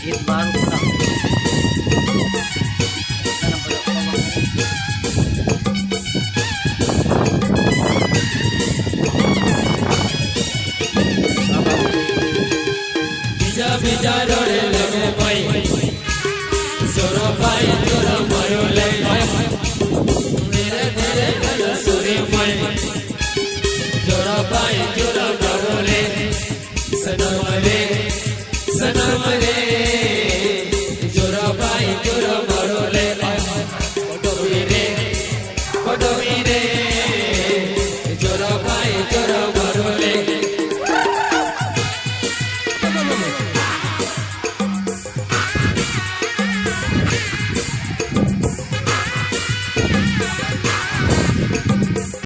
ગીત મારું પણ બીજા રોડે લગે ભાઈ જોરો ભાઈ જોરો મારો લે ધીરે ધીરે ગયો સુરી ભાઈ જોરો ભાઈ જોરો મારો લે સનમ રે જોરો ભાઈ જોરો મારો લે પડોવી રે જોરો ભાઈ જોરો મારો લે